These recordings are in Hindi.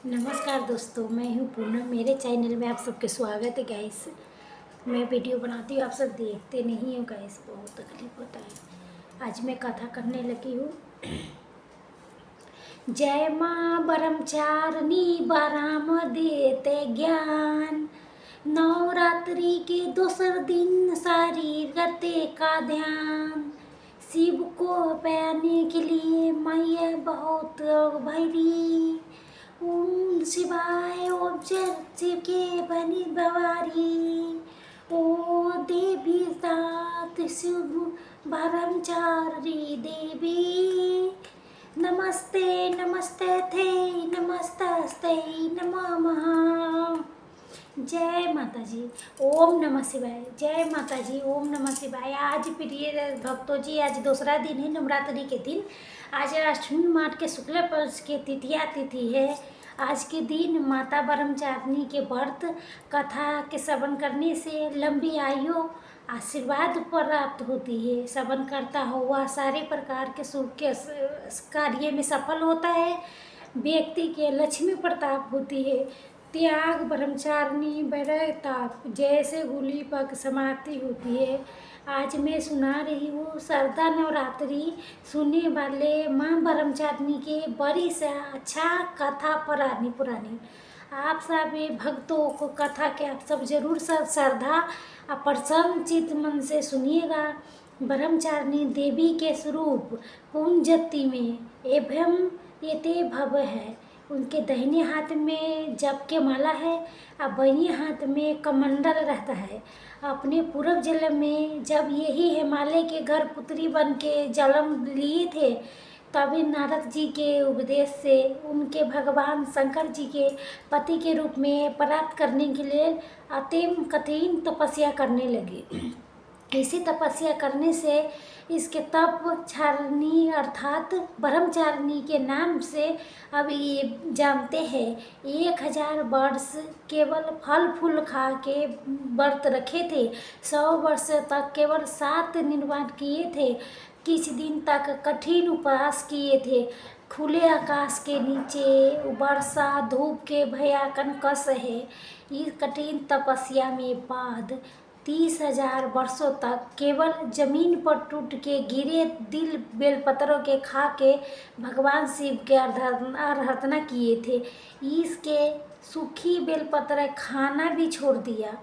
नमस्कार दोस्तों, मैं हूँ पूनम। मेरे चैनल में आप सबके स्वागत है गाइस। मैं वीडियो बनाती हूँ, आप सब देखते नहीं हो गाइस, बहुत तकलीफ होता है। आज मैं कथा करने लगी हूँ। जय माँ ब्रह्मचारिणी बराम देते ज्ञान, नवरात्रि के दूसर दिन सारी करते का ध्यान। शिव को पाने के लिए मैया बहुत भैरी, ओम शिवाय ओम शिव के बनी भवारी। ओ देवी सात शिव ब्रह्मचारी देवी, नमस्ते नमस्ते थे नमस्ते नमः। जय माता जी, ओम नमः शिवाय। जय माता जी, ओम नमः शिवाय। आज प्रिय भक्तों जी, आज दूसरा दिन है नवरात्रि के दिन। आज अष्टमी मास के शुक्ल पक्ष के तृतीया तिथि है। आज के दिन माता ब्रह्मचारिणी के व्रत कथा के श्रवण करने से लंबी आयु आशीर्वाद प्राप्त होती है। श्रवण करता हुआ सारे प्रकार के सुख के कार्य में सफल होता है। व्यक्ति के लक्ष्मी प्रताप होती है। त्याग ब्रह्मचारिणी बड़े ताप जैसे गुली पग समाप्ति होती है। आज मैं सुना रही हूँ शारदा नवरात्रि। सुनने वाले माँ ब्रह्मचारिणी के बड़ी से अच्छा कथा पुरानी आप सब भक्तों को कथा के आप सब जरूर श्रद्धा और प्रसन्न चित्त मन से सुनिएगा। ब्रह्मचारिणी देवी के स्वरूप कुंजती में एवं ये भव है। उनके दाहिने हाथ में जप के माला है और बाएं हाथ में कमंडल रहता है। अपने पूर्व जन्म में जब यही हिमालय के घर पुत्री बन के जन्म लिए थे, तभी नारद जी के उपदेश से उनके भगवान शंकर जी के पति के रूप में प्राप्त करने के लिए अतिम कठिन तपस्या करने लगे। ऐसी तपस्या करने से इसके तप चारिणी अर्थात ब्रह्मचारिणी के नाम से अब ये जानते हैं। 1000 वर्ष केवल फल फूल खा के व्रत रखे थे। 100 वर्ष तक केवल 7 निर्वाण किए थे। कुछ दिन तक कठिन उपवास किए थे। खुले आकाश के नीचे वर्षा धूप के भयाकन कष्ट है। इस कठिन तपस्या में बाद 30,000 वर्षों तक केवल जमीन पर टूट के गिरे दिल बेलपत्रों के खा के भगवान शिव के आराधना किए थे। इसके सूखी बेलपत्र खाना भी छोड़ दिया।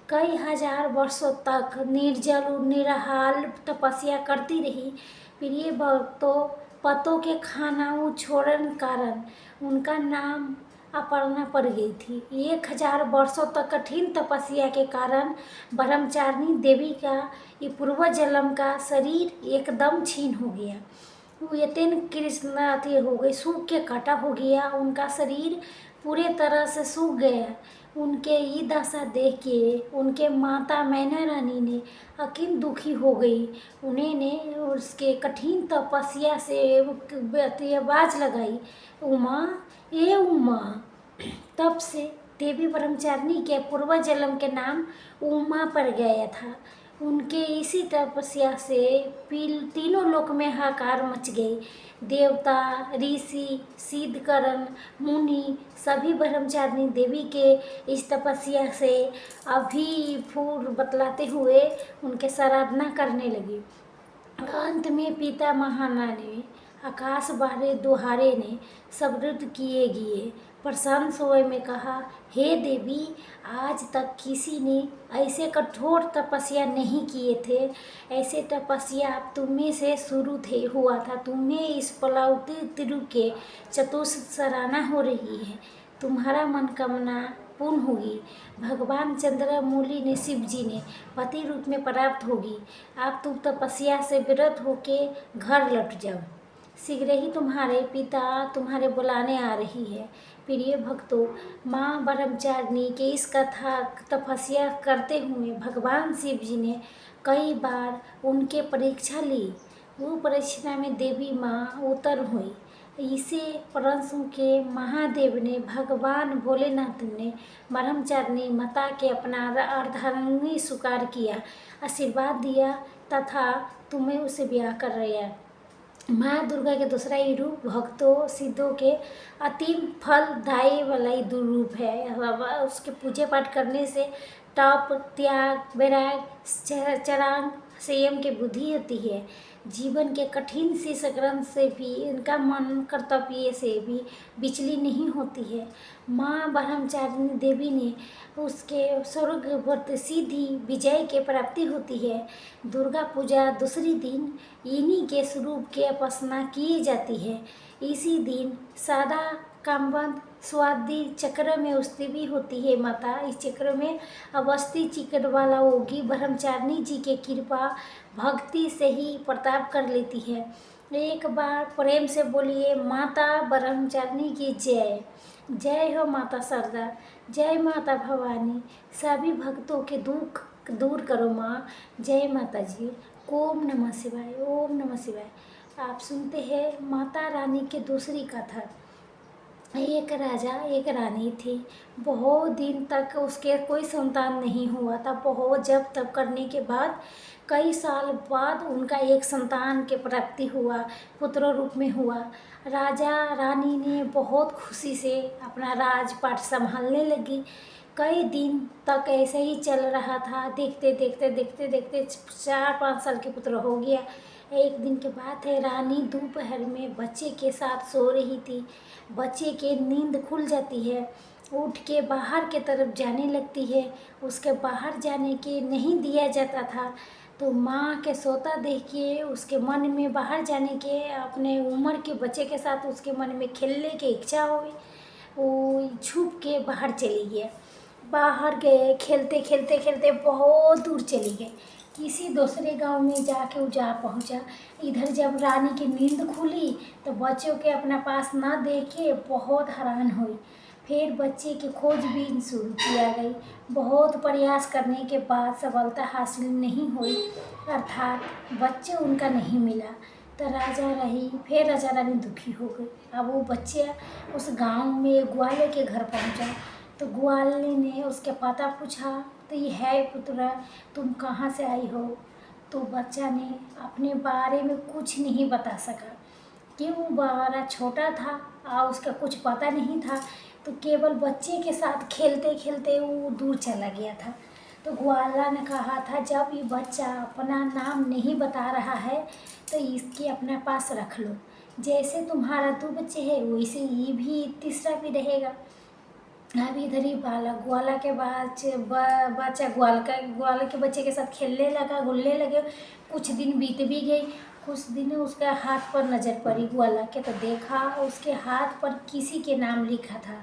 कई हजार वर्षों तक निर्जल निराहार तपस्या करती रही। प्रिय भक्तों, पतों के खाना छोड़ने कारण उनका नाम अपर्णा पड़ गई थी। 1000 वर्षों तक कठिन तपस्या के कारण ब्रह्मचारिणी देवी का ये पूर्व जन्म का शरीर एकदम छीन हो गया। वो यतिन कृष्ण हो गई, सूख के काटा हो गया। उनका शरीर पूरे तरह से सूख गया। उनके ये दशा देख के उनके माता मैना रानी ने अकिन दुखी हो गई। उन्होंने उसके कठिन तपस्या से आवाज लगाई, उमा ये उमा। तब से देवी ब्रह्मचारिणी के पूर्व जन्म के नाम उमा पड़ गया था। उनके इसी तपस्या से तीनों लोक में हाहाकार मच गई। देवता, ऋषि, सिद्धकरण, मुनि सभी ब्रह्मचारिणी देवी के इस तपस्या से अभिभूत बतलाते हुए उनके आराधना करने लगी। अंत में पिता महाना ने आकाश बारे दुहारे ने समृद्ध किए गिए प्रसन्न सोए में कहा, हे देवी, आज तक किसी ने ऐसे कठोर तपस्या नहीं किए थे। ऐसे तपस्या तुम्हें से शुरू हुआ था। तुम्हें इस पलाउती तिरु के चतुर्थ सराहना हो रही है। तुम्हारा मनोकामना पूर्ण होगी। भगवान चंद्रमौली ने शिव जी ने पति रूप में प्राप्त होगी। आप तुम तपस्या से विरत होके घर लौट जाओ। शीघ्र ही तुम्हारे पिता तुम्हारे बुलाने आ रही है। प्रिय भक्तों, माँ ब्रह्मचारिणी के इस कथा तपस्या करते हुए भगवान शिव जी ने कई बार उनके परीक्षा ली। वो परीक्षा में देवी माँ उत्तर हुई। इसे परशु के महादेव ने भगवान भोलेनाथ ने ब्रह्मचारिणी माता के अपना अर्धांगिनी स्वीकार किया, आशीर्वाद दिया तथा तुम्हें उसे ब्याह कर रहा। माँ दुर्गा के दूसरा ही रूप भक्तों सिद्धों के अतीम फलदायी वाला ही रूप है। उसके पूजा पाठ करने से तप, त्याग, वैराग, चरांग, संयम की बुद्धि होती है। जीवन के कठिन सी संग्राम से भी इनका मन कर्तव्य से भी बिचली नहीं होती है। माँ ब्रह्मचारिणी देवी ने उसके स्वर्ग व्रत सिद्धि विजय के प्राप्ति होती है। दुर्गा पूजा दूसरी दिन इन्हीं के स्वरूप की उपासना की जाती है। इसी दिन सादा कामबंद स्वाति चक्र में उस्ती भी होती है। माता इस चक्र में अवस्थी चिकट वाला होगी ब्रह्मचारिणी जी के कृपा भक्ति से ही प्रताप कर लेती है। एक बार प्रेम से बोलिए माता ब्रह्मचारिणी की जय। जय हो माता शारदा, जय माता भवानी, सभी भक्तों के दुख दूर करो माँ। जय माता जी। ओम नमः शिवाय, ओम नमः शिवाय। आप सुनते हैं माता रानी की दूसरी कथा। एक राजा एक रानी थी। बहुत दिन तक उसके कोई संतान नहीं हुआ था। बहुत जब तब करने के बाद कई साल बाद उनका एक संतान के प्राप्ति हुआ, पुत्र रूप में हुआ। राजा रानी ने बहुत खुशी से अपना राजपाट संभालने लगी। कई दिन तक ऐसे ही चल रहा था। देखते देखते देखते देखते 4-5 साल के पुत्र हो गया। एक दिन की बात है, रानी दोपहर में बच्चे के साथ सो रही थी। बच्चे के नींद खुल जाती है, उठ के बाहर के तरफ जाने लगती है। उसके बाहर जाने के नहीं दिया जाता था, तो माँ के सोता देख के उसके मन में बाहर जाने के, अपने उम्र के बच्चे के साथ उसके मन में खेलने की इच्छा हुई। वो छुप के बाहर चली गई। बाहर गए, खेलते खेलते खेलते बहुत दूर चली गई। किसी दूसरे गांव में जाके वो जा पहुंचा। इधर जब रानी की नींद खुली तो बच्चों के अपना पास ना देखे बहुत हैरान हुई। फिर बच्चे की खोजबीन शुरू किया गई। बहुत प्रयास करने के बाद सफलता हासिल नहीं हुई, अर्थात बच्चे उनका नहीं मिला। तो फिर राजा रानी दुखी हो गई। अब वो बच्चे उस गांव में ग्वाले के घर पहुंचा, तो ग्वाले ने उसके पता पूछा, तो ये है पुत्र, तुम कहाँ से आई हो? तो बच्चा ने अपने बारे में कुछ नहीं बता सका, क्यों बड़ा छोटा था और उसका कुछ पता नहीं था। तो केवल बच्चे के साथ खेलते खेलते वो दूर चला गया था। तो ग्वाला ने कहा था, जब ये बच्चा अपना नाम नहीं बता रहा है तो इसके अपने पास रख लो। जैसे तुम्हारा 2 बच्चे हैं वैसे ये भी तीसरा भी रहेगा। अब इधर ही ग्वाला के बच्चा ग्वाला के बच्चे के साथ खेलने लगा, घुलने लगे। कुछ दिन बीत भी गई। कुछ दिन उसका हाथ पर नज़र पड़ी ग्वाला के, तो देखा उसके हाथ पर किसी के नाम लिखा था।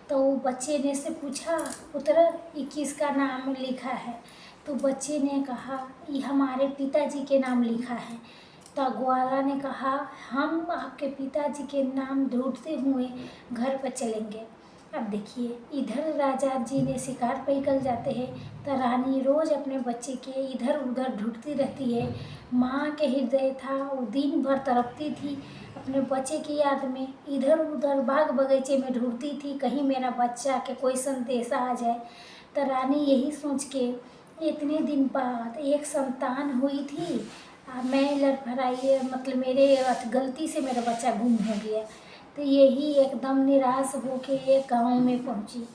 तो बच्चे ने से पूछा, पुत्र ये किसका नाम लिखा है? तो बच्चे ने कहा, ये हमारे पिताजी के नाम लिखा है। तो ग्वाला ने कहा, हम आपके पिताजी के नाम ढूंढते हुए घर पर चलेंगे। अब देखिए, इधर राजा जी ने शिकार पर निकल जाते हैं, तो रानी रोज़ अपने बच्चे के इधर उधर ढूंढती रहती है। माँ के हृदय था, वो दिन भर तड़पती थी अपने बच्चे की याद में। इधर उधर बाग बगीचे में ढूंढती थी, कहीं मेरा बच्चा के कोई संदेशा आ जाए। तो रानी यही सोच के इतने दिन बाद एक संतान हुई थी, मैं लड़खड़ाई, मतलब मेरे गलती से मेरा बच्चा गुम हो गया। तो यही एकदम निराश होके एक गांव में पहुंची।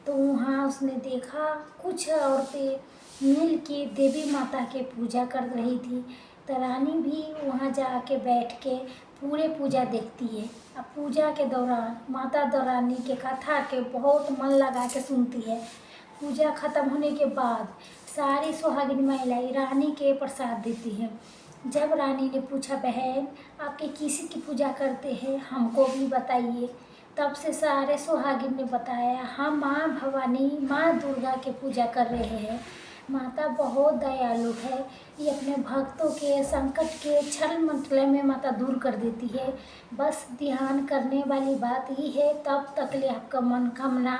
तो वहाँ उसने देखा कुछ औरतें मिल के देवी माता के पूजा कर रही थी। तो रानी भी वहाँ जाके बैठ के पूरे पूजा देखती है। अब पूजा के दौरान माता रानी के कथा के बहुत मन लगा के सुनती है। पूजा खत्म होने के बाद सारी सुहागिन महिलाएं रानी के प्रसाद देती हैं। जब रानी ने पूछा, बहन आपके किसी की पूजा करते हैं, हमको भी बताइए। तब से सारे सुहागिन ने बताया, हम माँ भवानी माँ दुर्गा के पूजा कर रहे हैं। माता बहुत दयालु है, ये अपने भक्तों के संकट के छल मंत्र में माता दूर कर देती है। बस ध्यान करने वाली बात ही है, तब तक ले आपका मनोकामना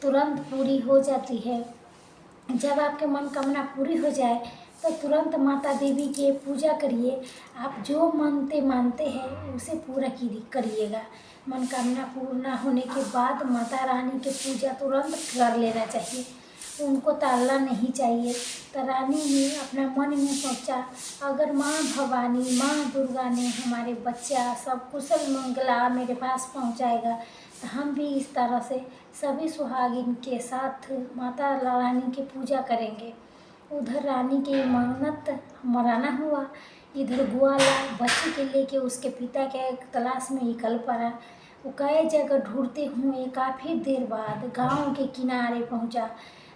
तुरंत पूरी हो जाती है। जब आपके मनोकामना पूरी हो जाए तो तुरंत माता देवी की पूजा करिए। आप जो मानते हैं उसे पूरा करिएगा। मनोकामना पूर्ण होने के बाद माता रानी की पूजा तुरंत कर लेना चाहिए। उनको टालना नहीं चाहिए। तो रानी ने अपना मन में सोचा, अगर माँ भवानी, माँ दुर्गा ने हमारे बच्चा सब कुशल मंगला मेरे पास पहुँचाएगा, तो हम भी इस तरह से सभी सुहागिन के साथ माता रानी की पूजा करेंगे। उधर रानी की मन्नत मराना हुआ, इधर ग्वाला बच्चे के लेके उसके पिता के तलाश में निकल पड़ा। वो कई जगह ढूंढते हुए काफ़ी देर बाद गांव के किनारे पहुंचा।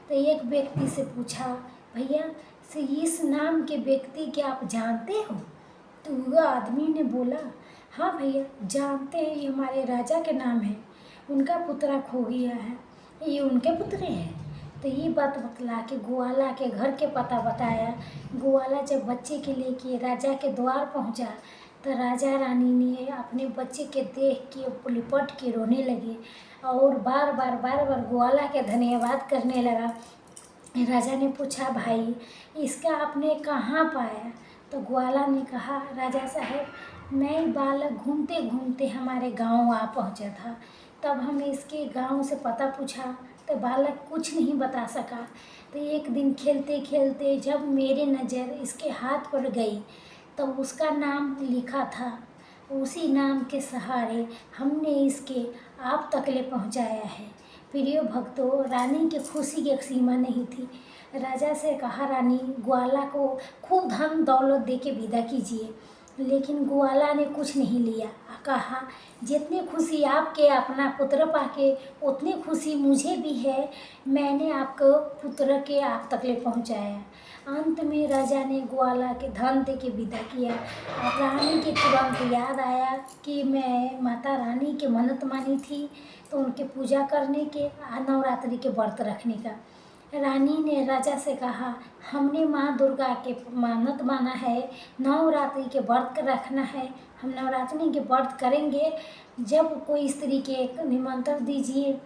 तो एक व्यक्ति से पूछा, भैया से इस नाम के व्यक्ति के आप जानते हो? तो वह आदमी ने बोला, हाँ भैया जानते हैं, ये हमारे राजा के नाम है, उनका पुत्रा खो गया है, ये उनके पुत्र हैं। तो ये बात बतला के ग्वाला के घर के पता बताया। ग्वाला जब बच्चे के लेके राजा के द्वार पहुंचा, तो राजा रानी ने अपने बच्चे के देख के लिपट के रोने लगे और बार बार ग्वाला के धन्यवाद करने लगा। राजा ने पूछा, भाई इसका आपने कहाँ पाया? तो ग्वाला ने कहा, राजा साहब मैं बालक घूमते घूमते हमारे गांव आ पहुंचा था, तब हमें इसके गांव से पता पूछा तो बालक कुछ नहीं बता सका। तो एक दिन खेलते खेलते जब मेरी नज़र इसके हाथ पर गई तो उसका नाम लिखा था, उसी नाम के सहारे हमने इसके आप तकले पहुंचाया है। प्रिय भक्तों, रानी की खुशी की सीमा नहीं थी। राजा से कहा, रानी ग्वाला को खूब धन दौलत दे के विदा कीजिए, लेकिन ग्वाला ने कुछ नहीं लिया। कहा, जितनी खुशी आपके अपना पुत्र पाके उतनी खुशी मुझे भी है, मैंने आपको पुत्र के आप तकले पहुंचाया। अंत में राजा ने ग्वाला के धन दे के विदा किया। और रानी के तुरंत याद आया कि मैं माता रानी के मन्नत मानी थी, तो उनके पूजा करने के, नवरात्रि के व्रत रखने का। रानी ने राजा से कहा, हमने माँ दुर्गा के मन्नत माना है, नवरात्रि के व्रत रखना है, हम नवरात्रि के व्रत करेंगे। जब कोई स्त्री के निमंत्रण दीजिए,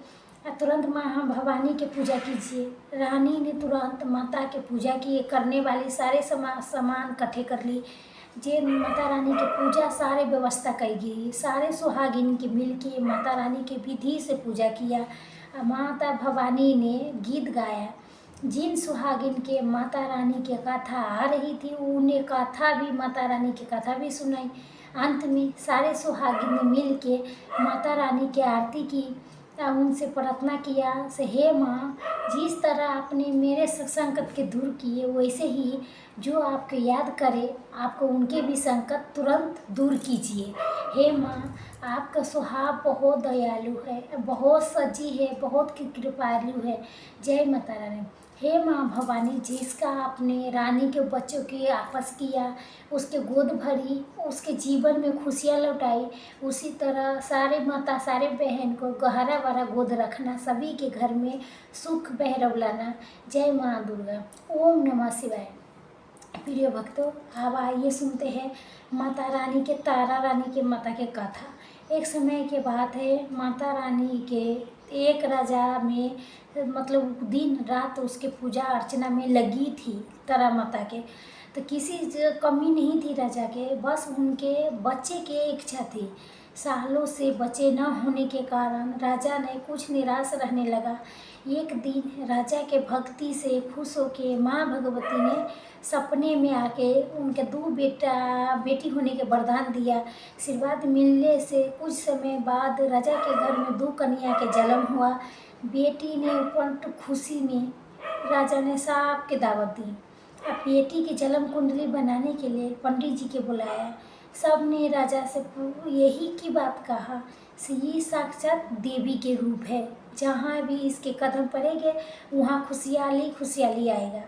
तुरंत माँ भवानी की पूजा कीजिए। रानी ने तुरंत माता की पूजा की, करने वाली सारे सामान इकट्ठे कर ली। जे माता रानी की पूजा सारे व्यवस्था की गई, सारे सुहागिन के मिल के माता रानी के विधि से पूजा किया। माता भवानी ने गीत गाया। जिन सुहागिन के माता रानी की कथा आ रही थी, उन्हें कथा भी, माता रानी की कथा भी सुनाई। अंत में सारे सुहागिन ने मिल के माता रानी की आरती की, उनसे प्रार्थना किया से, हे माँ, जिस तरह आपने मेरे संकट के दूर किए, वैसे ही जो आपको याद करे आपको उनके भी संकट तुरंत दूर कीजिए। हे माँ, आपका स्वभाव बहुत दयालु है, बहुत सच्ची है, बहुत कृपालु है। जय माता रानी। हे माँ भवानी, जिसका आपने रानी के बच्चों के आपस किया, उसके गोद भरी, उसके जीवन में खुशियाँ लौटाई, उसी तरह सारे माता सारे बहन को गहरा भरा गोद रखना, सभी के घर में सुख बहरव लाना। जय माँ दुर्गा। ओम नमः शिवाय। प्रिय भक्तों, अब आइए सुनते हैं माता रानी के, तारा रानी के माता के कथा। एक समय के बात है, माता रानी के एक राजा में मतलब दिन रात उसके पूजा अर्चना में लगी थी तारा माता के। तो किसी कमी नहीं थी राजा के, बस उनके बच्चे की इच्छा थी। सालों से बच्चे न होने के कारण राजा ने कुछ निराश रहने लगा। एक दिन राजा के भक्ति से खुश होकर माँ भगवती ने सपने में आके उनके 2 बेटी होने के वरदान दिया। आशीर्वाद मिलने से कुछ समय बाद राजा के घर में 2 कन्या के जन्म हुआ। बेटी ने उपरंत खुशी में राजा ने सबके दावत दी। अब बेटी की जन्म कुंडली बनाने के लिए पंडित जी के बुलाया। सब ने राजा से यही की बात कहा, ये साक्षात देवी के रूप है, जहाँ भी इसके कदम पड़ेंगे वहाँ खुशहाली खुशहाली आएगा,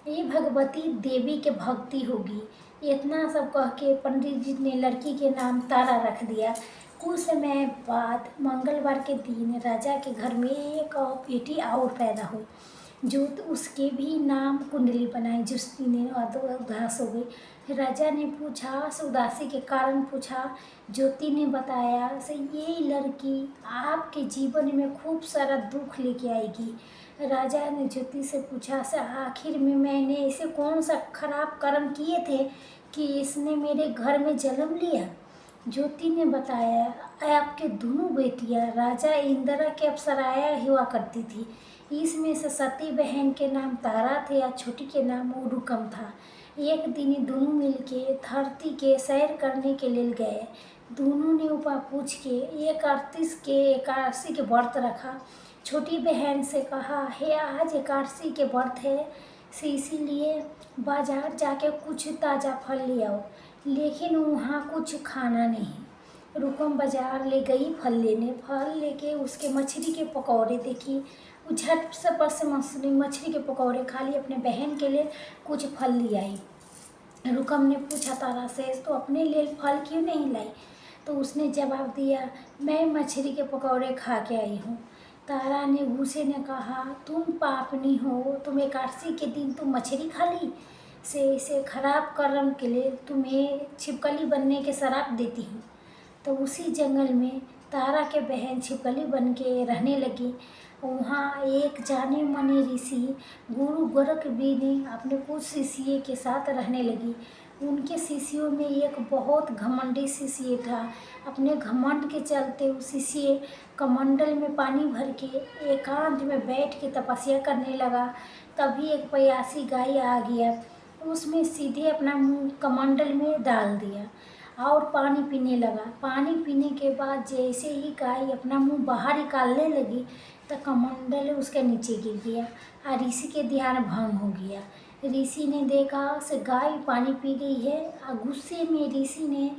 ये भगवती देवी के भक्ति होगी। इतना सब कह के पंडित जी ने लड़की के नाम तारा रख दिया। कुछ समय बाद मंगलवार के दिन राजा के घर में एक और बेटी और पैदा हुई, जो उसके भी नाम कुंडली बनाई। जिस दिन उदास हो गई, राजा ने पूछा, उदासी के कारण पूछा। ज्योति ने बताया से ये लड़की आपके जीवन में खूब सारा दुख लेके आएगी। राजा ने ज्योति से पूछा, से आखिर में मैंने ऐसे कौन सा खराब कर्म किए थे कि इसने मेरे घर में जन्म लिया? ज्योति ने बताया, आपके दोनों बेटियां राजा इंदिरा के अप्सराएं हुआ करती थी। इसमें से सती बहन के नाम तारा थे और छोटी के नाम रुकम था। एक दिन ये दोनों मिलके धरती के सैर करने के लिए गए। दोनों ने ऊपर पूछ के एकादशी के व्रत रखा। छोटी बहन से कहा, हे आज एकादशी के व्रत है, से इसीलिए बाजार जाके कुछ ताज़ा फल ले आओ। लेकिन वहाँ कुछ खाना नहीं। रुकम बाजार ले गई फल लेने। फल लेके उसके मछली के पकौड़े देखी। वो झट से बस मछली के पकौड़े खा लिए, अपने बहन के लिए कुछ फल ले आई। रुकम ने पूछा तारा से, तो अपने लिए फल क्यों नहीं लाई? तो उसने जवाब दिया, मैं मछली के पकौड़े खा के आई हूँ। तारा ने गुस्से ने कहा, तुम पापनी हो, तुम एकादशी के दिन तुम मछली खा ली, से इसे खराब कर्म के लिए तुम्हें छिपकली बनने के श्राप देती हूँ। तो उसी जंगल में तारा के बहन छिपकली बन के रहने लगी। वहाँ एक जाने माने ऋषि गुरु गोरख भी ने अपने कुछ शिष्य के साथ रहने लगी। उनके शिष्यों में एक बहुत घमंडी शिष्य था। अपने घमंड के चलते उस शिष्य कमंडल में पानी भर के एकांत में बैठ के तपस्या करने लगा। तभी एक प्यासी गाय आ गया, उसमें सीधे अपना मुंह कमंडल में डाल दिया और पानी पीने लगा। पानी पीने के बाद जैसे ही गाय अपना मुंह बाहर निकालने लगी तो कमंडल उसके नीचे गिर गया और ऋषि के ध्यान भंग हो गया। ऋषि ने देखा से गाय पानी पी गई है और गुस्से में ऋषि ने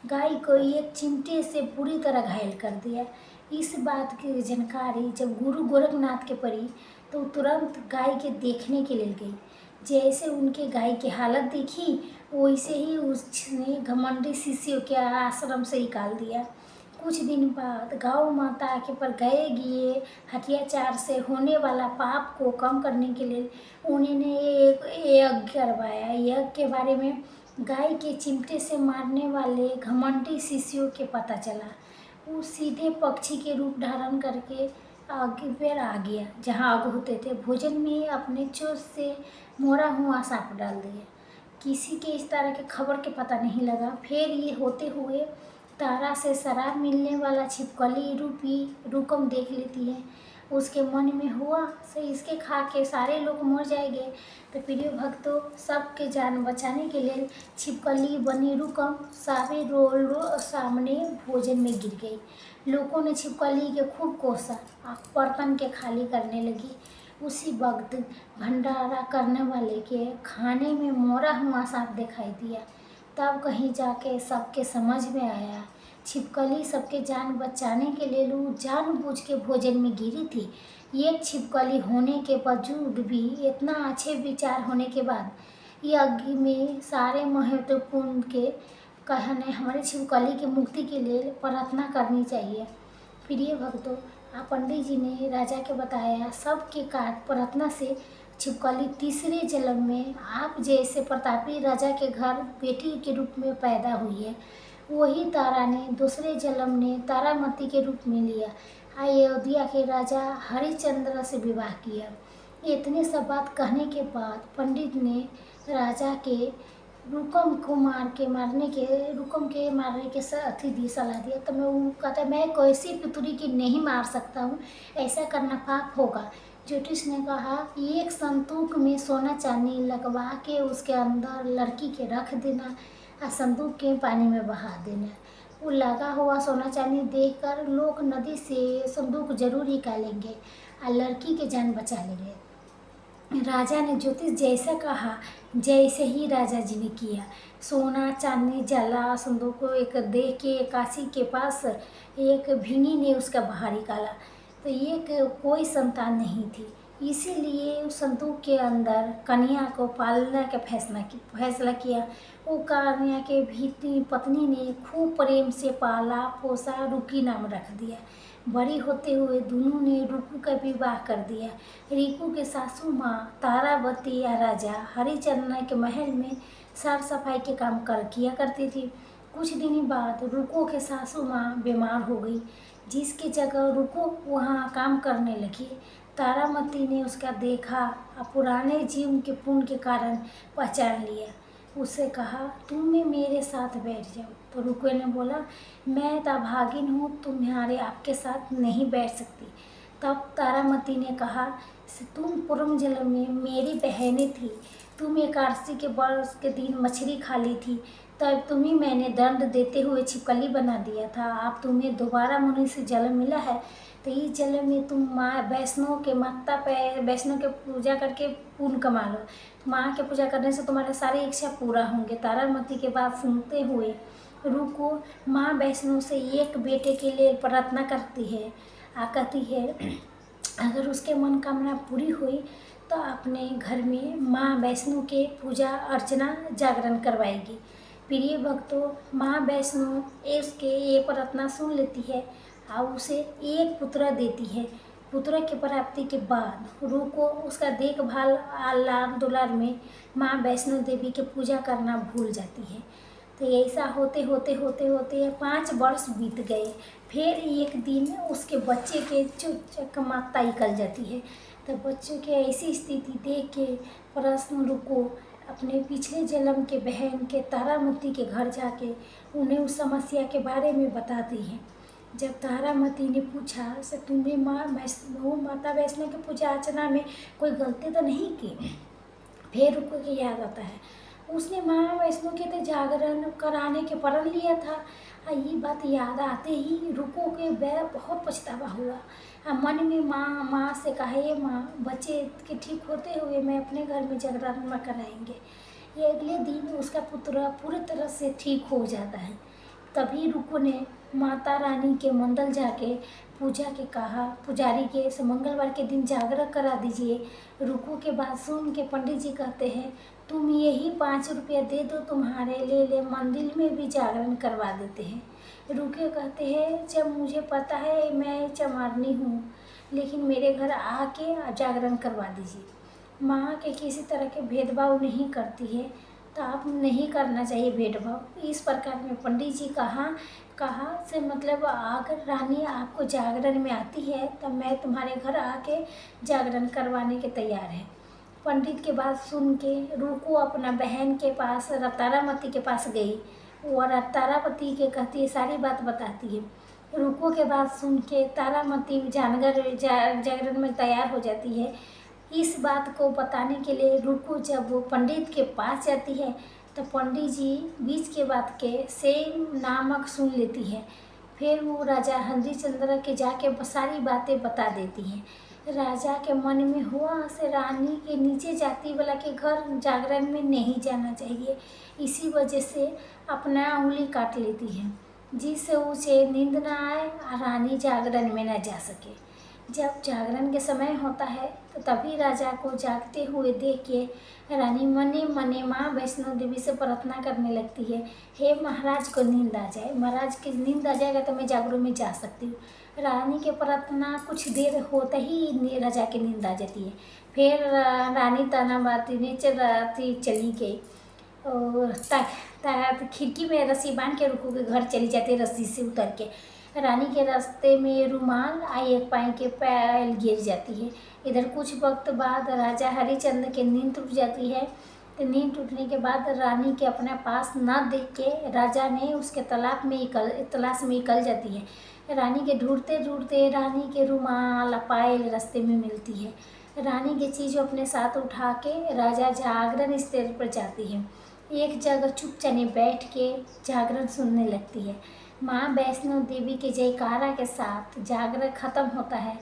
गाय को एक चिमटे से पूरी तरह घायल कर दिया। इस बात की जानकारी जब गुरु गोरखनाथ के पड़ी तो तुरंत गाय के देखने के लिए गई। जैसे उनके गाय की हालत देखी वैसे ही उसने घमंडी शिष्यों के आश्रम से निकाल दिया। कुछ दिन बाद गौ माता के पर गए गिए अत्याचार से होने वाला पाप को कम करने के लिए उन्होंने एक यज्ञ करवाया। यज्ञ के बारे में गाय के चिमटे से मारने वाले घमंडी शिष्यों के पता चला। वो सीधे पक्षी के रूप धारण करके आगे पर आ गया। जहाँ आग होते थे भोजन में अपने चोंच से मोड़ा हुआ सांप डाल दिया। किसी के इस तरह के खबर के पता नहीं लगा। फिर ये होते हुए तारा से शराब मिलने वाला छिपकली रूपी रुकम देख लेती है। उसके मन में हुआ से इसके खा के सारे लोग मर जाएंगे। तो प्रिय भक्तों, सबके जान बचाने के लिए छिपकली बनी रुकम सारे सामने भोजन में गिर गई। लोगों ने छिपकली के खूब कोसा, बर्तन के खाली करने लगी। उसी वक्त भंडारा करने वाले के खाने में मोड़ा हुआ सांप दिखाई दिया। तब कहीं जाके सबके समझ में आया छिपकली सबके जान बचाने के लिए जानबूझ के भोजन में गिरी थी। एक छिपकली होने के बावजूद भी इतना अच्छे विचार होने के बाद यज्ञ में सारे महत्वपूर्ण के कहने हमारे छिपकली की मुक्ति के लिए प्रार्थना करनी चाहिए। प्रिय भक्तों, पंडित जी ने राजा के बताया सबके काट प्रार्थना से छिपकली तीसरे जन्म में आप जैसे प्रतापी राजा के घर बेटी के रूप में पैदा हुई है। वही तारा ने दूसरे जन्म ने तारामती के रूप में लिया। अयोध्या के राजा हरिश्चंद्र से विवाह किया। इतने सब बात कहने के बाद पंडित ने राजा के रुकम के मारने के अति दी सलाह दिया। तो मैं वो कहता मैं कैसी पुत्री की नहीं मार सकता हूँ, ऐसा करना पाप होगा। ज्योतिष ने कहा एक संदूक में सोना चांदी लगवा के उसके अंदर लड़की के रख देना और संदूक के पानी में बहा देना। वो लगा हुआ सोना चांदी देखकर लोग नदी से संदूक जरूर निकालेंगे और लड़की के जान बचा लेंगे। राजा ने ज्योतिष जैसा कहा जैसे ही राजा जी ने किया। सोना चांदी जला संदूक को एक देख के काशी के पास एक भिंगी ने उसका बाहर निकाला तो एक कोई संतान नहीं थी। इसीलिए उस संदूक के अंदर कन्या को पालने का फैसला किया। वो कन्या के भी पत्नी ने खूब प्रेम से पाला पोसा, रुकी नाम रख दिया। बड़ी होते हुए दोनों ने रुकू का विवाह कर दिया। रिकू के सासू माँ तारावती या राजा हरिचंद्र के महल में साफ सफाई के काम किया करती थी। कुछ दिन बाद रुको के सासू माँ बीमार हो गई, जिसकी जगह रुको वहाँ काम करने लगी। तारामती ने उसका देखा और पुराने जीवन के पुण्य के कारण पहचान लिया। उससे कहा तुम मेरे साथ बैठ जाओ। तो रुको ने बोला मैं तो अभागिन हूँ, तुम्हारे आपके साथ नहीं बैठ सकती। तब तारामती ने कहा, तुम पूर्व जन्म में मेरी बहनें थी, तुम एकादशी के वर्ष के दिन मछली खा ली थी, तब तुम्हें मैंने दंड देते हुए छिपकली बना दिया था। अब तुम्हें दोबारा मुनि से जन्म मिला है, तो इस जन्म में तुम माँ वैष्णो के माता पे वैष्णो के पूजा करके पुण्य कमा लो। माँ के पूजा करने से तुम्हारे सारी इच्छा पूरा होंगे। तारामती के बात सुनते हुए रुको माँ वैष्णो से एक बेटे के लिए प्रार्थना करती है। कहती है, अगर उसके मनोकामना पूरी हुई तो अपने घर में माँ वैष्णो के पूजा अर्चना जागरण करवाएगी। प्रिय भक्तों, माँ वैष्णो इसके ये प्रार्थना सुन लेती है और उसे एक पुत्र देती है। पुत्र की प्राप्ति के बाद रुको उसका देखभाल लाड दुलार में माँ वैष्णो देवी की पूजा करना भूल जाती है। तो ऐसा होते होते होते होते 5 वर्ष बीत गए। फिर एक दिन उसके बच्चे के माता निकल जाती है। तो बच्चों की ऐसी स्थिति देख के प्रश्न रुको अपने पिछले जन्म के बहन के तारामती के घर जाके उन्हें उस समस्या के बारे में बताती है। जब तारामती ने पूछा, से तुमने माता वैष्णो की पूजा अर्चना में कोई गलती तो नहीं की? फिर रुको के याद आता है, उसने माँ वैष्णो के तो जागरण कराने के प्रण लिया था। ये बात याद आते ही रुको के बहुत पछतावा हुआ। मन में माँ से कहा, ये माँ बच्चे के ठीक होते हुए मैं अपने घर में जागरण में कराएंगे। ये अगले दिन उसका पुत्र पूरी तरह से ठीक हो जाता है। तभी रुको ने माता रानी के मंदिर जाके पूजा के कहा, पुजारी के से मंगलवार के दिन जागरण करा दीजिए। रुको के बात सुन के पंडित जी कहते हैं, तुम यही 5 रुपया दे दो, तुम्हारे ले मंदिर में भी जागरण करवा देते हैं। रुके कहते हैं, जब मुझे पता है मैं चमारनी हूँ, लेकिन मेरे घर आके जागरण करवा दीजिए। माँ के किसी तरह के भेदभाव नहीं करती है, तो आप नहीं करना चाहिए भेदभाव। इस प्रकार में पंडित जी कहा से मतलब अगर रानी आपको जागरण में आती है तो मैं तुम्हारे घर आके जागरण करवाने के तैयार है। पंडित के बात सुन के रुको अपना बहन के पास तारामती के पास गई और तारामती के कहती है, सारी बात बताती है। रुको के बात सुन के तारामती जागरण में तैयार हो जाती है। इस बात को बताने के लिए रुको जब वो पंडित के पास जाती है तो पंडित जी बीच के बात के सेम नामक सुन लेती है। फिर वो राजा हरिश्चंद्र के जाके सारी बातें बता देती हैं। राजा के मन में हुआ से रानी के नीचे जाति वाला के घर जागरण में नहीं जाना चाहिए, इसी वजह से अपना उंगली काट लेती है, जिससे उसे नींद ना आए और रानी जागरण में न जा सके। जब जागरण के समय होता है तो तभी राजा को जागते हुए देख के रानी मने मने माँ वैष्णो देवी से प्रार्थना करने लगती है, हे महाराज को नींद आ जाए, महाराज की नींद आ जाएगा तो मैं जागरण में जा सकती हूँ। रानी के प्रार्थना कुछ देर होते ही राजा की नींद आ जाती है। फिर रानी तानाबाती ने चली गई और खिड़की में रस्सी बांध के रुको के घर चली जाती है। रस्सी से उतर के रानी के रास्ते में रुमाल एक पाई के पैर गिर जाती है। इधर कुछ वक्त बाद राजा हरिश्चंद्र की नींद टूट जाती है। तो नींद टूटने के बाद रानी के अपने पास न देख के राजा ने उसके तलाश में निकल जाती है। रानी के ढूंढते ढूंढते रानी के रुमाल पायल रास्ते में मिलती है। रानी की चीज़ अपने साथ उठा के राजा जागरण स्थल पर जाती है। एक जगह चुपचाप बैठ के जागरण सुनने लगती है। माँ वैष्णो देवी के जयकारा के साथ जागरण खत्म होता है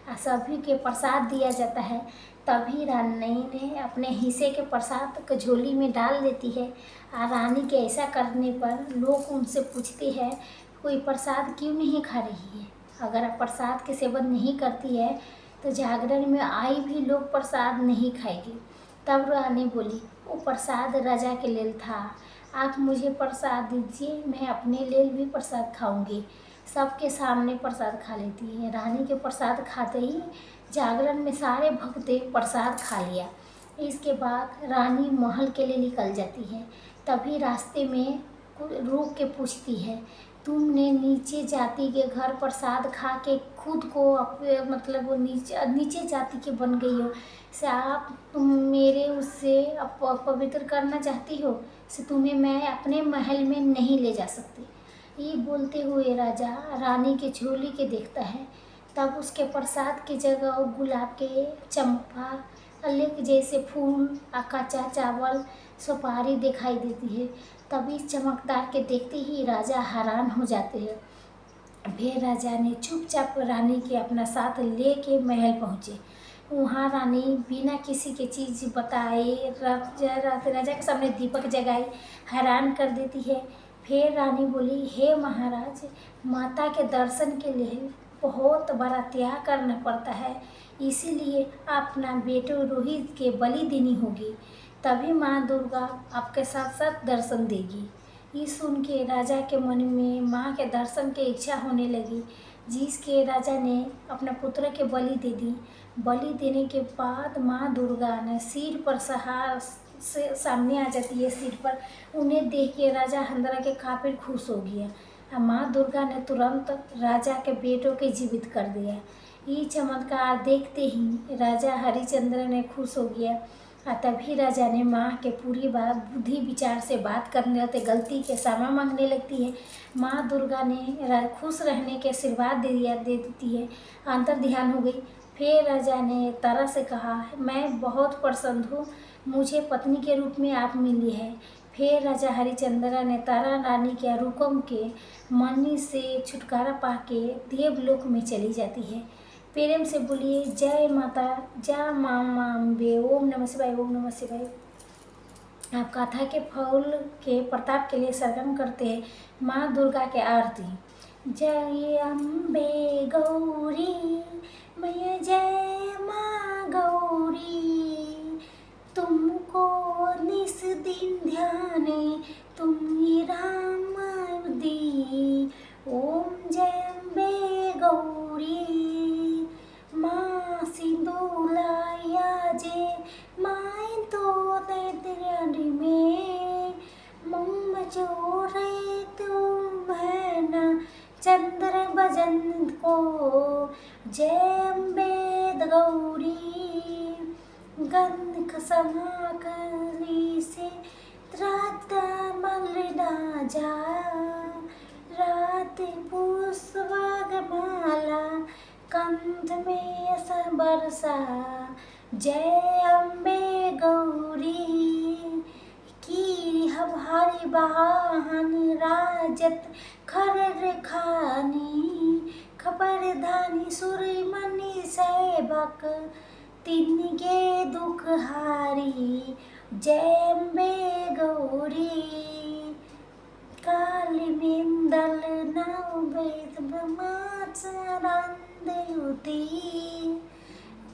और सभी के प्रसाद दिया जाता है। तभी रानी ने अपने हिस्से के प्रसाद को झोली में डाल देती है और रानी के ऐसा करने पर लोग उनसे पूछते हैं, कोई प्रसाद क्यों नहीं खा रही है? अगर आप प्रसाद के सेवन नहीं करती है तो जागरण में आई भी लोग प्रसाद नहीं खाएगी। तब रानी बोली, वो प्रसाद राजा के लिए था, आप मुझे प्रसाद दीजिए, मैं अपने लिए भी प्रसाद खाऊंगी। सबके सामने प्रसाद खा लेती है। रानी के प्रसाद खाते ही जागरण में सारे भक्तों प्रसाद खा लिया। इसके बाद रानी महल के लिए निकल जाती है। तभी रास्ते में रोक के पूछती है, तुमने नीचे जाति के घर प्रसाद खा के खुद को मतलब वो नीचे जाति के बन गई हो, से आप तुम मेरे उससे पवित्र करना चाहती हो, से तुम्हें मैं अपने महल में नहीं ले जा सकती। ये बोलते हुए राजा रानी के झोली के देखता है तब उसके प्रसाद की जगह गुलाब के चंपा, अलेक जैसे फूल, कच्चा चावल, सुपारी दिखाई देती है। तभी चमकदार के देखते ही राजा हैरान हो जाते हैं। फिर राजा ने चुपचाप रानी के अपना साथ लेके महल पहुँचे। वहाँ रानी बिना किसी के चीज़ बताए राजा के सामने दीपक जगाई, हैरान कर देती है। फिर रानी बोली, हे महाराज, माता के दर्शन के लिए बहुत बड़ा त्याग करना पड़ता है, इसीलिए अपना बेटो रोहित के बलि देनी होगी, तभी माँ दुर्गा आपके साथ साथ दर्शन देगी। ये सुन के राजा के मन में माँ के दर्शन की इच्छा होने लगी, जिसके राजा ने अपना पुत्र के बलि दे दी। बलि देने के बाद माँ दुर्गा ने सिर पर सहार से सामने आ जाती है सिर पर। उन्हें देख के राजा अंदर के काफी खुश हो गया। माँ दुर्गा ने तुरंत राजा के बेटों के जीवित कर दिया। ये चमत्कार देखते ही राजा हरिश्चंद्र ने खुश हो गया। तभी राजा ने माँ के पूरी बात बुद्धि विचार से बात करने लगते, गलती के क्षमा मांगने लगती है। माँ दुर्गा ने खुश रहने के आशीर्वाद दे देती है, अंतर ध्यान हो गई। फिर राजा ने तारा से कहा, मैं बहुत प्रसन्न हूँ, मुझे पत्नी के रूप में आप मिली है। फिर राजा हरिश्चंद्र ने तारा रानी के हुक्म के मनी से छुटकारा पाके देवलोक में चली जाती है। प्रेम से बोलिए जय माता, जय माँ अम्बे, ओम नमः शिवाय, ओम नमः शिवाय। आप कथा के फल के प्रताप के लिए सरगम करते हैं माँ दुर्गा के आरती। जय अम्बे गौरी मैया, जय माँ गौरी, तुमको निस दिन ध्याने तुम ही राम दी। ओम जय अम्बे गौरी माँ सिंदूलाया जे माए तो तेरी में मुम चोरे तुम है ना चंद्र भजन को। जय अम्बे गौरी गंध समाकली से रात मल ना जा, रात पुष्प माला कंठ में ऐसा बरसा। जय अम्बे गौरी की हमारी बहान राजत खर खानी, खबर धानी सुरी मनी सेवक तिनके दुख हारी। जय अम्बे गौरी काली मिंदल नव वेद ब्रह्माचरंदयुति,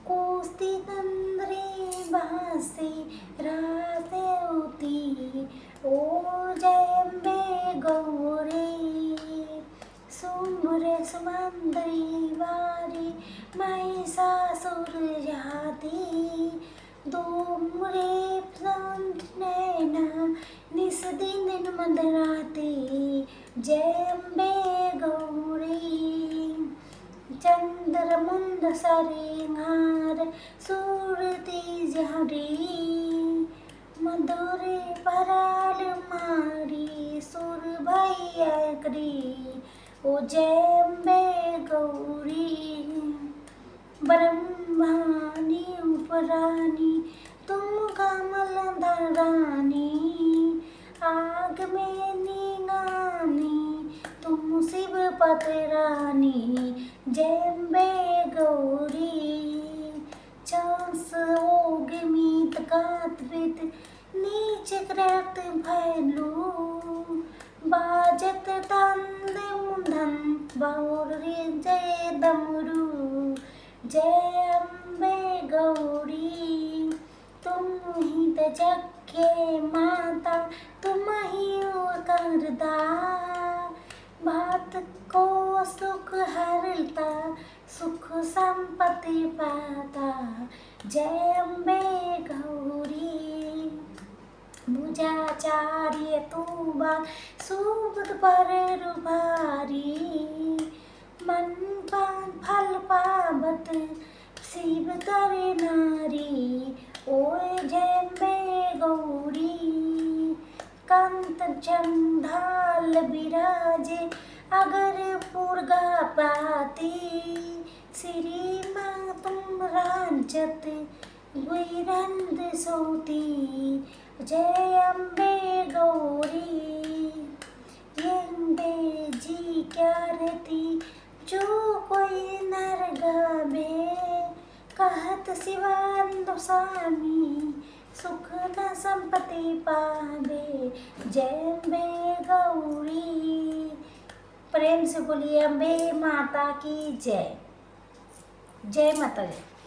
कुस्ती तंद्री बासी रातेउति। ओ जय अम्बे गौरी सुमरे सुमंदरी वारी महिषासुर जाती, दोमरे नैना निस दिन मदराती। जय अम्बे गौरी चंद्र मुंड सरिंगार सूरती जहरी, मधुर पराल मारी सुर भैया करी। ओ जय अम्बे गौरी ब्रह्मानी उपरानी तुम कमल धरानी, आग में निगानी तुम शिव पतरानी। जय अम्बे गौरी चांस ओग मीत कात्रित नीच कृत भैलू, बाजत तंद मुंधन बाउर जय डमरू। जय अम्बे गौरी तुम ही त जग के माता, तुम ही करदा, बात को सुख हरता सुख संपत्ति पाता। जय अम्बे गौरी भुजाचार्य तू बात सुबुद पर रुभारी, मन फल पावत शिव करे नारी। ओए जय अम्बे गौरी कंत चंडाल विराजे अगर पुरगा पाती, श्री माँ तुम राजत गुरंद सोती, जय अम्बे गौरी। ये अम्बे जी क्या रहती, जो कोई नर गावे, कहत शिवानंद स्वामी, सुख न संपत्ति पावे, जय अम्बे गौरी। प्रेम से बोलिए अम्बे माता की जय। जय माता दी।